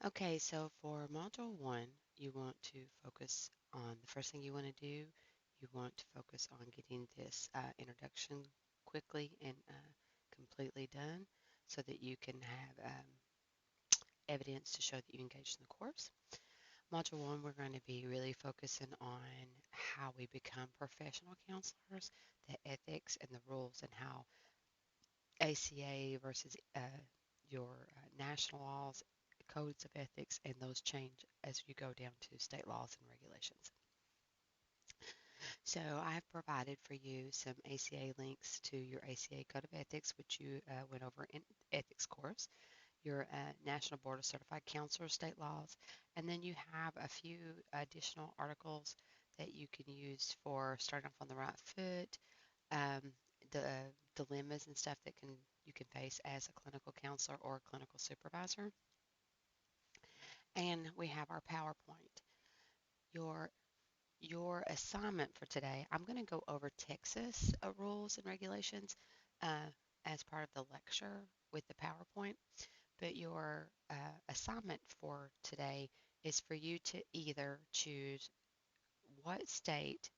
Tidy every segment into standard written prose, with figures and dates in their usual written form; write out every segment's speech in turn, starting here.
Okay, so for Module 1, you want to focus on the first thing you want to do. You want to focus on getting this introduction quickly and completely done so that you can have evidence to show that you engaged in the course. Module 1, we're going to be really focusing on how we become professional counselors, the ethics and the rules, and how ACA versus your national laws, codes of ethics, and those change as you go down to state laws and regulations. So I have provided for you some ACA links to your ACA Code of Ethics, which you went over in ethics course, your National Board of Certified Counselors state laws, and then you have a few additional articles that you can use for starting off on the right foot, um, the dilemmas and stuff that you can face as a clinical counselor or a clinical supervisor. And we have our PowerPoint. Your your assignment for today, I'm going to go over Texas rules and regulations as part of the lecture with the PowerPoint. But your assignment for today is for you to either choose what state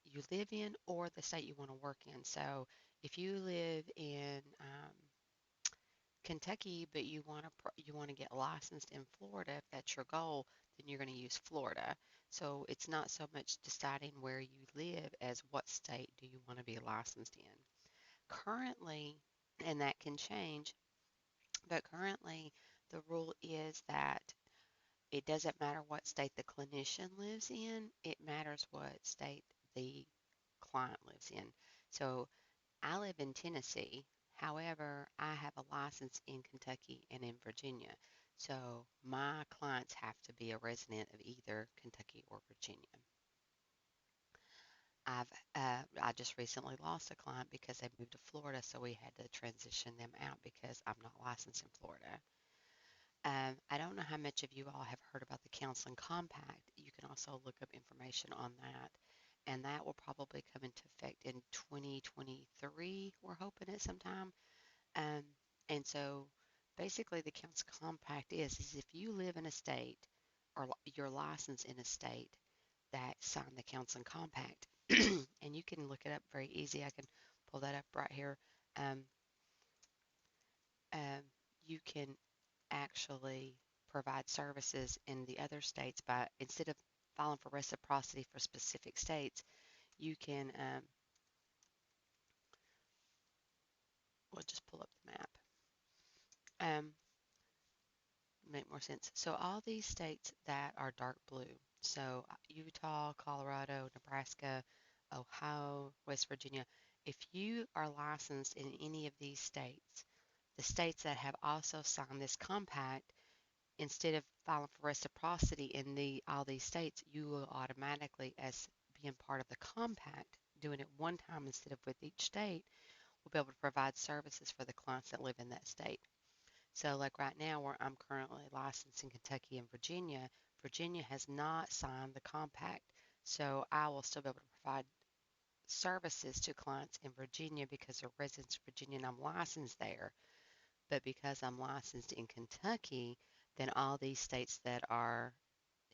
you live in or the state you want to work in. So if you live in Kentucky, but you want to get licensed in Florida, if that's your goal, then you're going to use Florida. So it's not so much deciding where you live as what state do you want to be licensed in. Currently, and that can change, but currently the rule is that it doesn't matter what state the clinician lives in, it matters what state the client lives in. So I live in Tennessee. However, I have a license in Kentucky and in Virginia. So my clients have to be a resident of either Kentucky or Virginia. I just recently lost a client because they moved to Florida, so we had to transition them out because I'm not licensed in Florida. I don't know how much of you all have heard about the Counseling Compact. You can also look up information on that, and that will probably come into effect in 2023. We're hoping at sometime. Um, and so basically the Counseling Compact is if you live in a state or you're licensed in a state that signed the Counseling Compact, and you can look it up very easy. I can pull that up right here. Um, um, you can actually provide services in the other states by instead of filing for reciprocity for specific states, you can we'll just pull up the map. Um, make more sense. So all these states that are dark blue, so Utah, Colorado, Nebraska, Ohio, West Virginia, if you are licensed in any of these states, the states that have also signed this compact, instead of filing for reciprocity in all these states, you will automatically, as being part of the compact, doing it one time instead of with each state, will be able to provide services for the clients that live in that state. So like right now where I'm currently licensed in Kentucky and Virginia, Virginia has not signed the compact. So I will still be able to provide services to clients in Virginia because they're residents of Virginia and I'm licensed there. But because I'm licensed in Kentucky, then all these states that are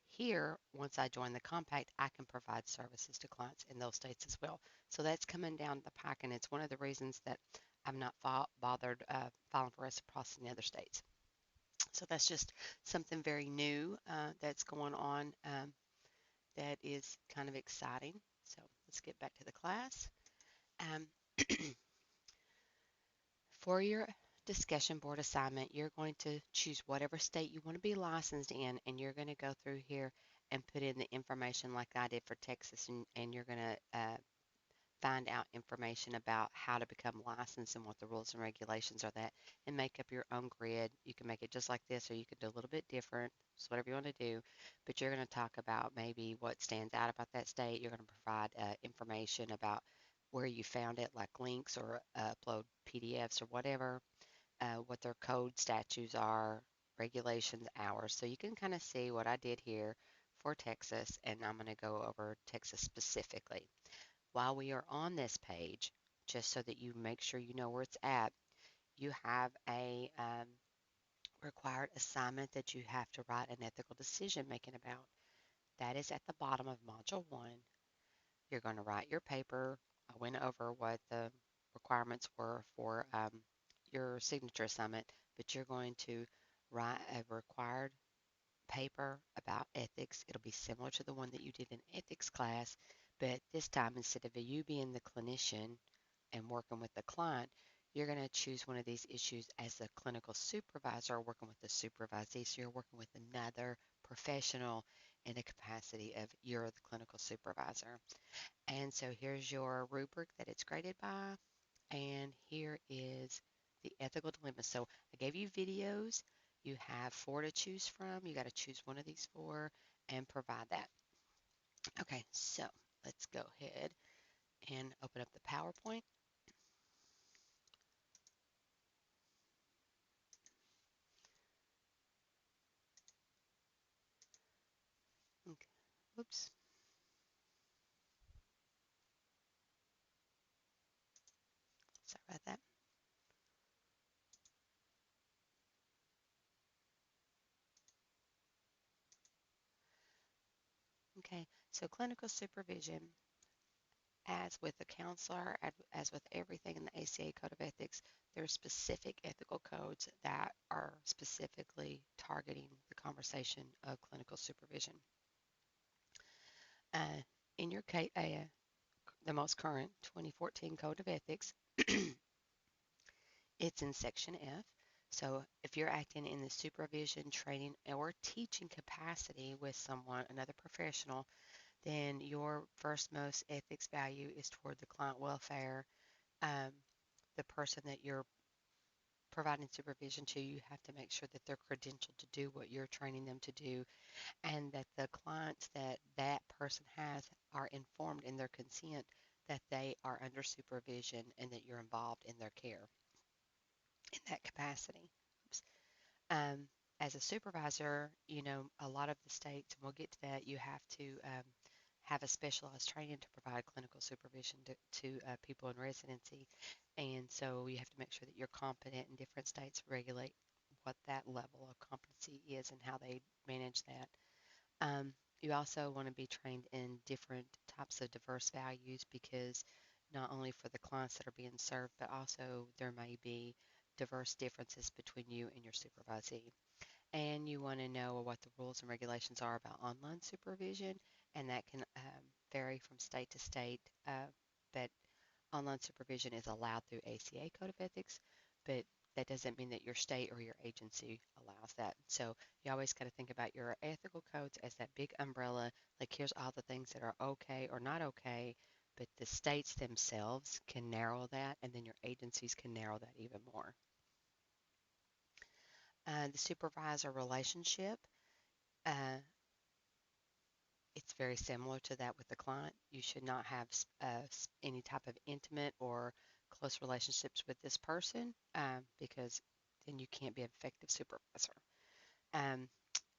here, once I join the compact, I can provide services to clients in those states as well. So that's coming down the pike, and it's one of the reasons that I'm not bothered filing for reciprocity in other states. So that's just something very new that's going on that is kind of exciting. So let's get back to the class. Um, for your discussion board assignment, you're going to choose whatever state you want to be licensed in, and you're going to go through here and put in the information like I did for Texas, and you're going to find out information about how to become licensed and what the rules and regulations are that, and make up your own grid. You can make it just like this, or you can do a little bit different. It's whatever you want to do, but you're going to talk about maybe what stands out about that state. You're going to provide information about where you found it, like links or upload PDFs or whatever, what their code statutes are, regulations, hours. So you can kind of see what I did here for Texas, and I'm going to go over Texas specifically. While we are on this page, just so that you make sure you know where it's at, you have a required assignment that you have to write an ethical decision making about. That is at the bottom of Module 1. You're going to write your paper. I went over what the requirements were for your signature assignment, but you're going to write a required paper about ethics. It'll be similar to the one that you did in ethics class, but this time instead of you being the clinician and working with the client, you're going to choose one of these issues as the clinical supervisor or working with the supervisee. So you're working with another professional in the capacity of you're the clinical supervisor. And so here's your rubric that it's graded by, and here is the ethical dilemma. So I gave you videos. You have 4 to choose from. You got to choose one of these 4 and provide that. Okay, so let's go ahead and open up the PowerPoint. Okay. Oops. Sorry about that. Okay, so clinical supervision, as with the counselor, as with everything in the ACA Code of Ethics, there are specific ethical codes that are specifically targeting the conversation of clinical supervision. Uh, in your case, the most current 2014 Code of Ethics, it's in Section F. So if you're acting in the supervision, training, or teaching capacity with someone, another professional, then your first most ethics value is toward the client welfare. Um, the person that you're providing supervision to, you have to make sure that they're credentialed to do what you're training them to do, and that the clients that that person has are informed in their consent that they are under supervision and that you're involved in their care in that capacity. Oops. Um, as a supervisor, a lot of the states, and we'll get to that, you have to have a specialized training to provide clinical supervision to people in residency. And so you have to make sure that you're competent, and different states regulate what that level of competency is and how they manage that. You also want to be trained in different types of diverse values, because not only for the clients that are being served, but also there may be diverse differences between you and your supervisee. And you want to know what the rules and regulations are about online supervision, and that can vary from state to state. But online supervision is allowed through ACA Code of Ethics, but that doesn't mean that your state or your agency allows that. So you always got to think about your ethical codes as that big umbrella, like here's all the things that are okay or not okay, but the states themselves can narrow that, and then your agencies can narrow that even more. The supervisor relationship, uh, it's very similar to that with the client. You should not have any type of intimate or close relationships with this person, because then you can't be an effective supervisor. Um,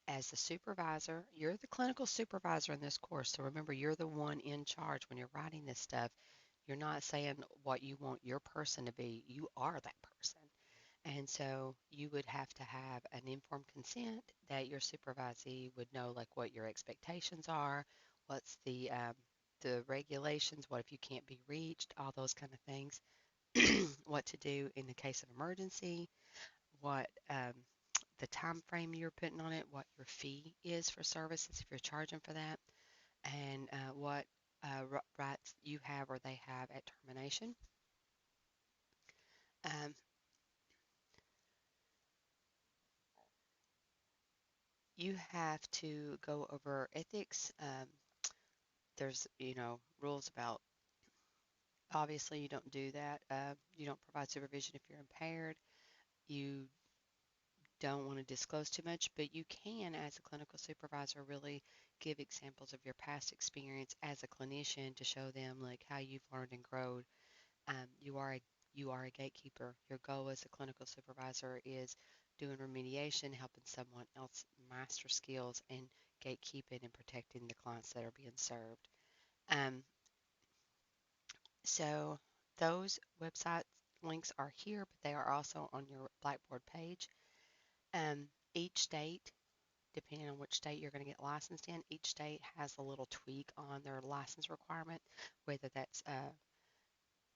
as the supervisor, you're the clinical supervisor in this course. So remember, you're the one in charge when you're writing this stuff. You're not saying what you want your person to be. You are that person. And so you would have to have an informed consent that your supervisee would know, like, what your expectations are, what's the regulations, what if you can't be reached, all those kind of things, what to do in the case of emergency, what the time frame you're putting on it, what your fee is for services if you're charging for that, and what rights you have or they have at termination. Um, you have to go over ethics. There's, rules about, obviously you don't do that. You don't provide supervision if you're impaired. You don't want to disclose too much, but you can, as a clinical supervisor, really give examples of your past experience as a clinician to show them like how you've learned and grown. You are a gatekeeper. Your goal as a clinical supervisor is doing remediation, helping someone else master skills, and gatekeeping and protecting the clients that are being served. Um, so those website links are here, but they are also on your Blackboard page. Each state, depending on which state you're going to get licensed in, each state has a little tweak on their license requirement, whether that's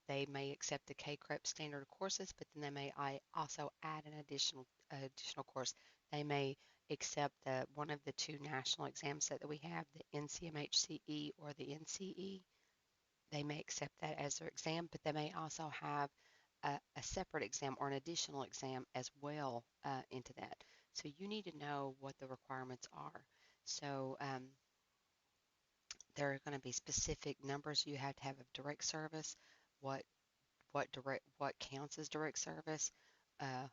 they may accept the K-CREP standard courses, but then they may also add an additional course. They may accept one of the two national exams that we have, the NCMHCE or the NCE. They may accept that as their exam, but they may also have a separate exam or an additional exam as well into that. So you need to know what the requirements are. So there are going to be specific numbers you have to have of direct service, what what counts as direct service,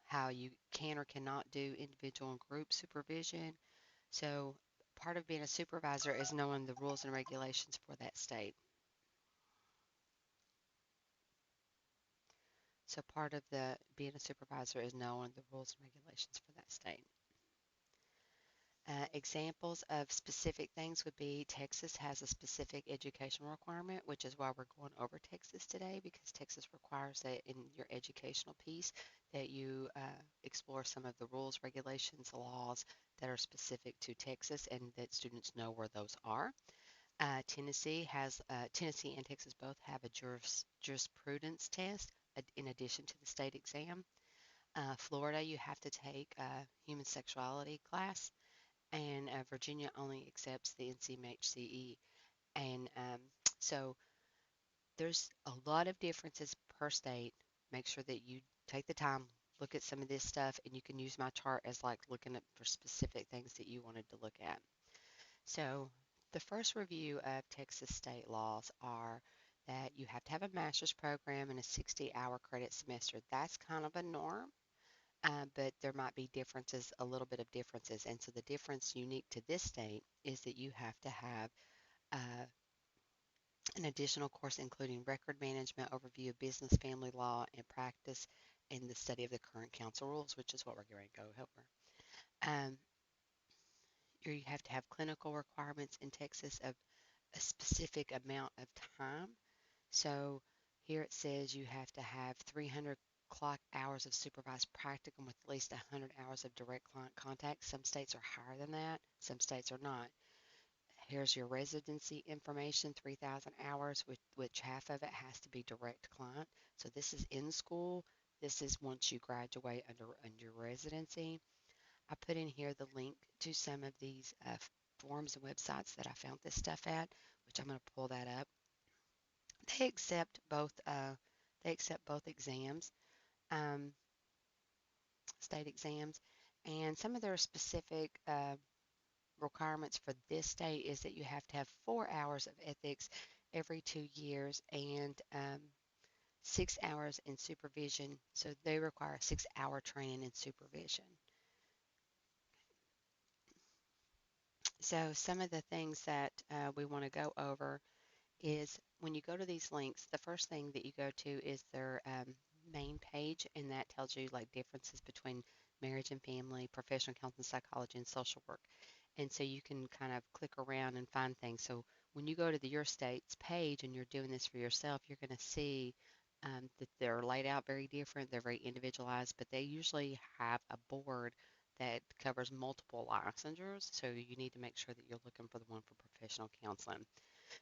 how you can or cannot do individual and group supervision. So part of being a supervisor is knowing the rules and regulations for that state. So part of the being a supervisor is knowing the rules and regulations for that state. Examples of specific things would be Texas has a specific educational requirement, which is why we're going over Texas today, because Texas requires that in your educational piece that you explore some of the rules, regulations, laws that are specific to Texas and that students know where those are. Tennessee and Texas both have a jurisprudence test in addition to the state exam. Florida, you have to take a human sexuality class, and Virginia only accepts the NCMHCE. And so there's a lot of differences per state. Make sure that you take the time, look at some of this stuff, and you can use my chart as like looking at for specific things that you wanted to look at. So the first review of Texas state laws are that you have to have a master's program and a 60-hour credit semester. That's kind of a norm. But there might be differences, a little bit of differences. And so the difference unique to this state is that you have to have uh, an additional course including record management, overview of business, family law, and practice, and the study of the current council rules, which is what we're going to go over. You have to have clinical requirements in Texas of a specific amount of time. So here it says you have to have 300 clock hours of supervised practicum with at least 100 hours of direct client contact. Some states are higher than that, some states are not. Here's your residency information, 3,000 hours, which half of it has to be direct client. So this is in school. This is once you graduate under residency. I put in here the link to some of these forums and websites that I found this stuff at, which I'm going to pull that up. They accept both. They accept both exams, um, state exams, and some of their specific requirements for this state is that you have to have 4 hours of ethics every 2 years and 6 hours in supervision. So they require a 6-hour training in supervision. So some of the things that we want to go over is when you go to these links, the first thing that you go to is their main page, and that tells you like differences between marriage and family, professional counseling, psychology, and social work. And so you can kind of click around and find things. So when you go to your state's page and you're doing this for yourself, you're going to see that they're laid out very different. They're very individualized, but they usually have a board that covers multiple licensures. So you need to make sure that you're looking for the one for professional counseling.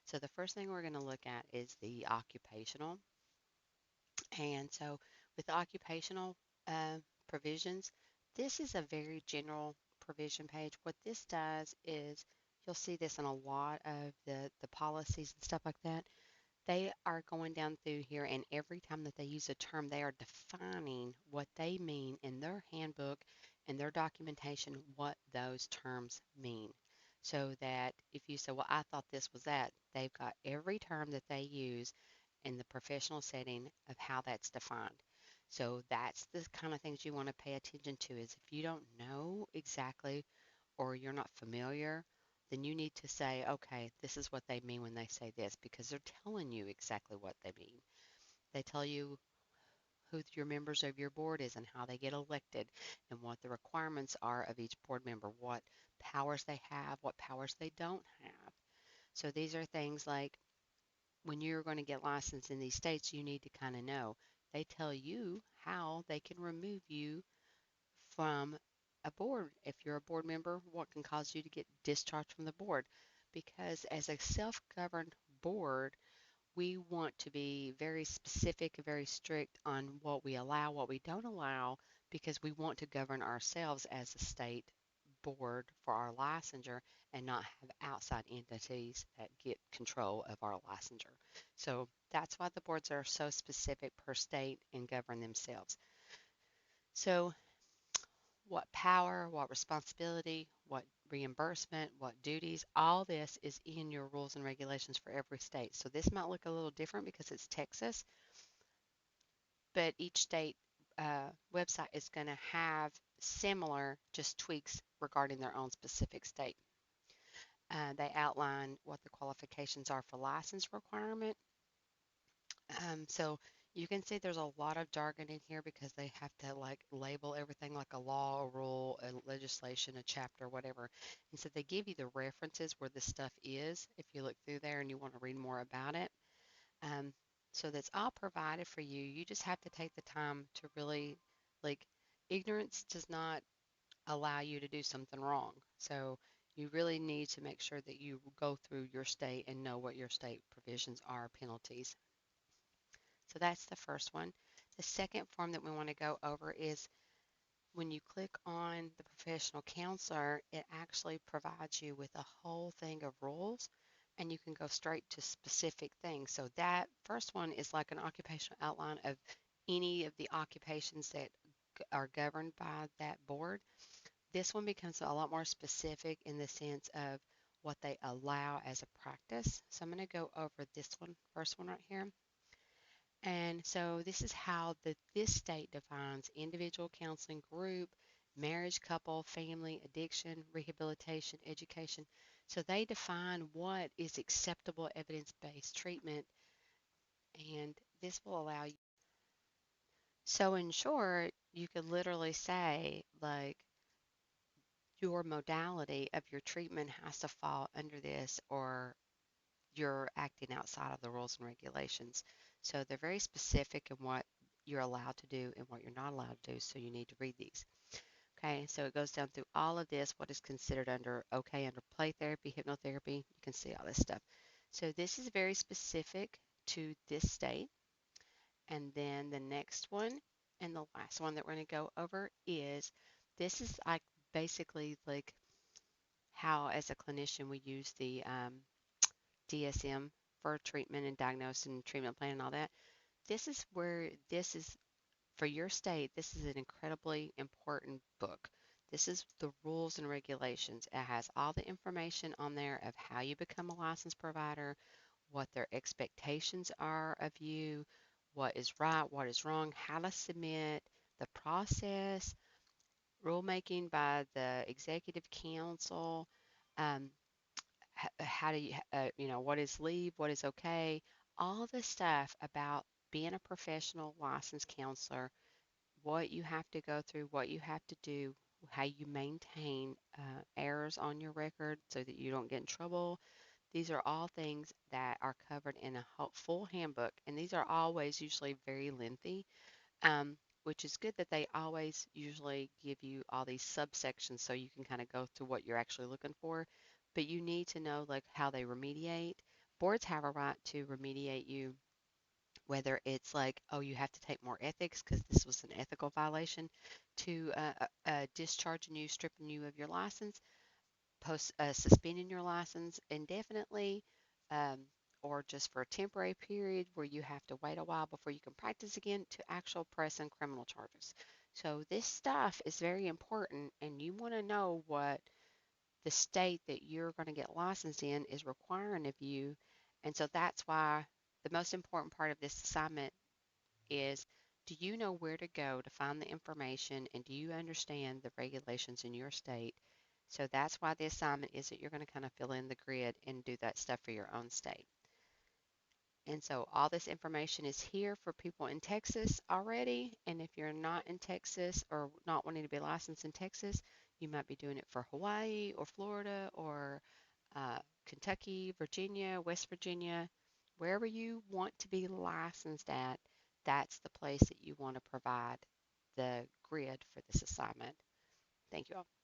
So the first thing we're going to look at is the occupational. And so with the occupational provisions, this is a very general provision page. What this does is you'll see this in a lot of the policies and stuff like that. They are going down through here, and every time that they use a term, they are defining what they mean in their handbook and their documentation, what those terms mean. So that if you say, well, I thought this was that, they've got every term that they use in the professional setting of how that's defined. So that's the kind of things you want to pay attention to is if you don't know exactly or you're not familiar, then you need to say, okay, this is what they mean when they say this, because they're telling you exactly what they mean. They tell you who your members of your board is and how they get elected and what the requirements are of each board member, what powers they have, what powers they don't have. So these are things like when you're going to get licensed in these states, you need to kind of know. They tell you how they can remove you from a board. If you're a board member, what can cause you to get discharged from the board? Because as a self-governed board, we want to be very specific and very strict on what we allow, what we don't allow, because we want to govern ourselves as a state board for our licensure and not have outside entities that get control of our licensure. So that's why the boards are so specific per state and govern themselves. So what power, what responsibility, what reimbursement, what duties, all this is in your rules and regulations for every state. So this might look a little different because it's Texas, but each state website is going to have similar, just tweaks regarding their own specific state. They outline what the qualifications are for license requirement. So you can see there's a lot of jargon in here because they have to like label everything like a law, a rule, a legislation, a chapter, whatever. And so they give you the references where this stuff is if you look through there and you want to read more about it. Um, so that's all provided for you. You just have to take the time to really, like, ignorance does not allow you to do something wrong. So you really need to make sure that you go through your state and know what your state provisions are, penalties. So that's the first one. The second form that we want to go over is when you click on the professional counselor, it actually provides you with a whole thing of rules and you can go straight to specific things. So that first one is like an occupational outline of any of the occupations that are governed by that board. This one becomes a lot more specific in the sense of what they allow as a practice. So I'm going to go over this one, first one right here. And so this is how this state defines individual counseling group, marriage, couple, family, addiction, rehabilitation, education. So they define what is acceptable evidence-based treatment, and this will allow you. So in short, you could literally say like your modality of your treatment has to fall under this or you're acting outside of the rules and regulations. So they're very specific in what you're allowed to do and what you're not allowed to do. So you need to read these. Okay, so it goes down through all of this, what is considered under under play therapy, hypnotherapy. You can see all this stuff. So this is very specific to this state. And then the next one and the last one that we're going to go over is this is like basically like how as a clinician we use the DSM for treatment and diagnosis and treatment plan and all that. This is where this is for your state. This is an incredibly important book. This is the rules and regulations. It has all the information on there of how you become a licensed provider, what their expectations are of you, what is right, what is wrong, how to submit, the process, rulemaking by the executive council, um, how do you, what is leave, what is okay, all the stuff about being a professional licensed counselor, what you have to go through, what you have to do, how you maintain errors on your record so that you don't get in trouble. These are all things that are covered in a full handbook, and these are always usually very lengthy, which is good that they always usually give you all these subsections so you can kind of go through what you're actually looking for. But you need to know like how they remediate. Boards have a right to remediate you, whether it's like, oh, you have to take more ethics because this was an ethical violation, to discharging you, stripping you of your license, post suspending your license indefinitely, um, or just for a temporary period where you have to wait a while before you can practice again, to actual pressing criminal charges. So this stuff is very important, and you want to know what the state that you're going to get licensed in is requiring of you. And so that's why the most important part of this assignment is, do you know where to go to find the information and do you understand the regulations in your state? So that's why the assignment is that you're going to kind of fill in the grid and do that stuff for your own state. And so all this information is here for people in Texas already. And if you're not in Texas or not wanting to be licensed in Texas, you might be doing it for Hawaii or Florida or Kentucky, Virginia, West Virginia, wherever you want to be licensed at, that's the place that you want to provide the grid for this assignment. Thank you all.